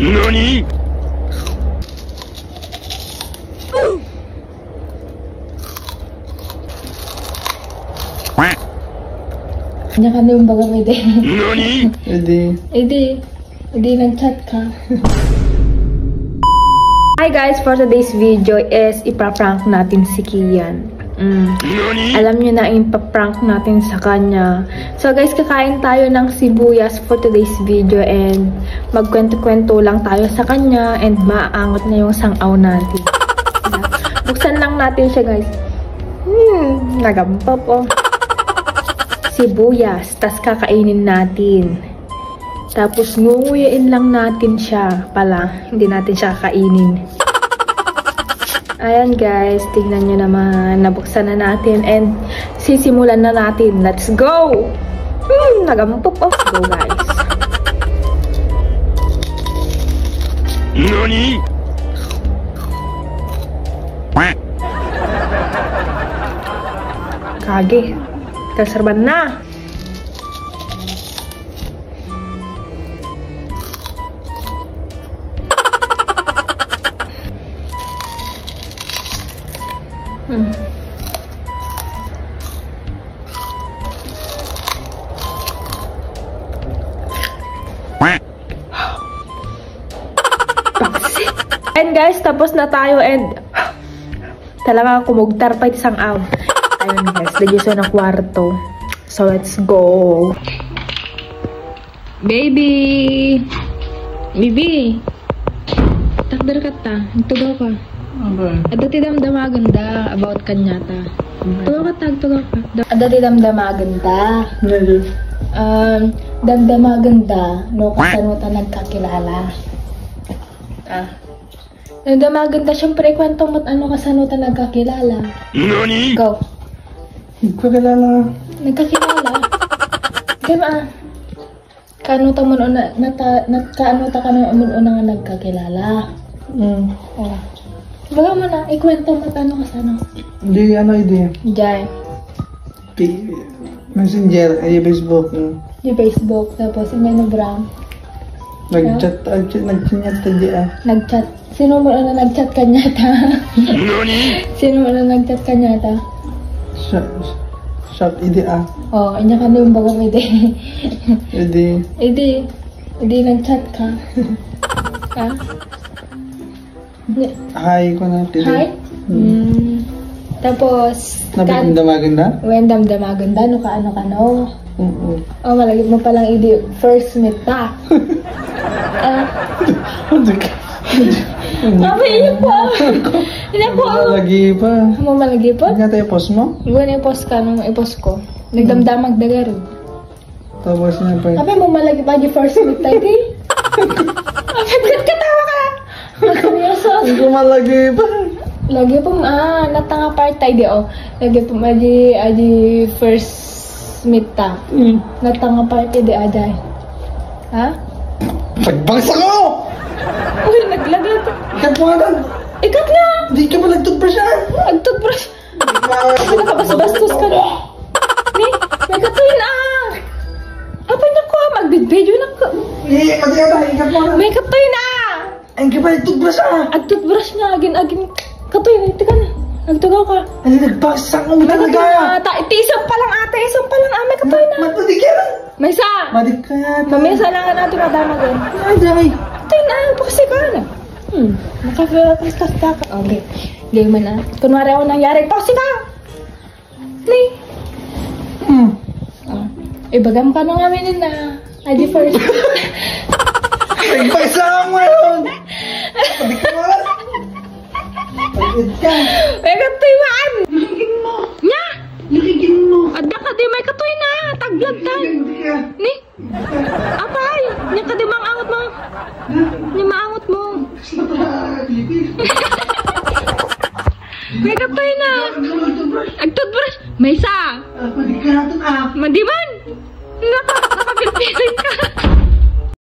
NANI?! Kanya ka na yung baga may day. NANI?! Hindi nag-chat ka. Hi guys, for today's video is ipaprank natin si Kian. NANI?! Alam nyo na ipaprank natin sa kanya. So guys, kakain tayo ng sibuyas for today's video and magkwento-kwento lang tayo sa kanya and maangot na yung sangaw natin. Buksan lang natin siya guys. Nagampap oh. Sibuyas, tas kakainin natin. Tapos ngunguyain lang natin siya pala. Hindi natin siya kakainin. Ayan guys, tingnan nyo naman. Nabuksan na natin and sisimulan na natin. Let's go! Nagampap off. Go guys. NANI?! Kage. Kasarban na. And guys, tapos na tayo and talaga kumugtar pa isang aw. Ayun guys, nagyuso ng kwarto. So let's go. Baby! Baby! Takdar ka ta. Tugaw ka. Ada ti damdamagan da about kanyata. Tugaw ka ta, tugaw ka. Ada ti damdamagan da. Damdamagan da no kasanutan nagkakilala. Damdamagan da syempre kwento mo't ano kasanutan nagkakilala. NANI?! Go. Nagkakilala. Nagkakilala? Diba? Kaano ta mo na kaano ta ka na mo nga nagkakilala? Oh. Baga mo na, ikwento mo ano ka sana. Hindi, Jai. Messenger, ay Facebook. Yung Facebook, tapos Instagram. Nag-chat tayo Nag-chat. Sino mo na nag-chat kanyata? NANI?! Sino mo na nag-chat kanyata? Shop idea. Oh, inya ka na yung baga may day. Hindi nag-chat ka. Ha? Hi ko na. Hi? Tapos, Napagdamagan na? when damdamagan da, no ka ano ka no? Oh, malagit mo palang idi first meet ta. Apa iya po? Hindi po. Malagi pa. Mo malagi po? Nga tayo post mo? Gawin i-post ka nung i-post ko. Nagdamdamag dagaro. Tapos na pa. Apa mo malagi pa di first meet tayo di? Apa ba't katawa ka? Seryoso? Hindi ko malagi pa. Lagi po natanga part tayo di oh. Lagi po aji first meet ta. Natanga part di aday. Ha? Pagbangsa ko! Uy, naglagat. Ikat mo nga lang. Ikat na! Hindi ka ba nag-toothbrush yan? Nag-toothbrush. Ako nakabastos ka na. Ni, may katuin Apa niya ko, magbid-video na ko. Pati ka tayo, ikat mo nga. May katuin Ang ka ba nag-toothbrush Ag-toothbrush na, agin. Katuin, ito ka na. Nagtugaw ka. Ano nagbaksak mo talaga? Isang pa lang ate, may katuin Matudig ka na. May isa. Madik ka na. Mamesa lang natin nadamagan. Ay. Katuin kasi ka na. Nakafeel ka. Okay. Game mo na. Kunwari ako nangyari, kasi ka. Ni. Ibagam ka na nga minin na. Adi first. Nagbaksak mo yun. Madik ka mo. Pagod ka. May katuiwan. Ligigin mo. Nya. Ligigin mo. Adda ka di may katuin na. Taglag tan. Hindi ka. Ni. Apay. Nya ka di mangangot mo. Nya maangot mo. May katuin na. Ag-toothbrush. May isa. Madik ka natin Madiman. Nakapilpirin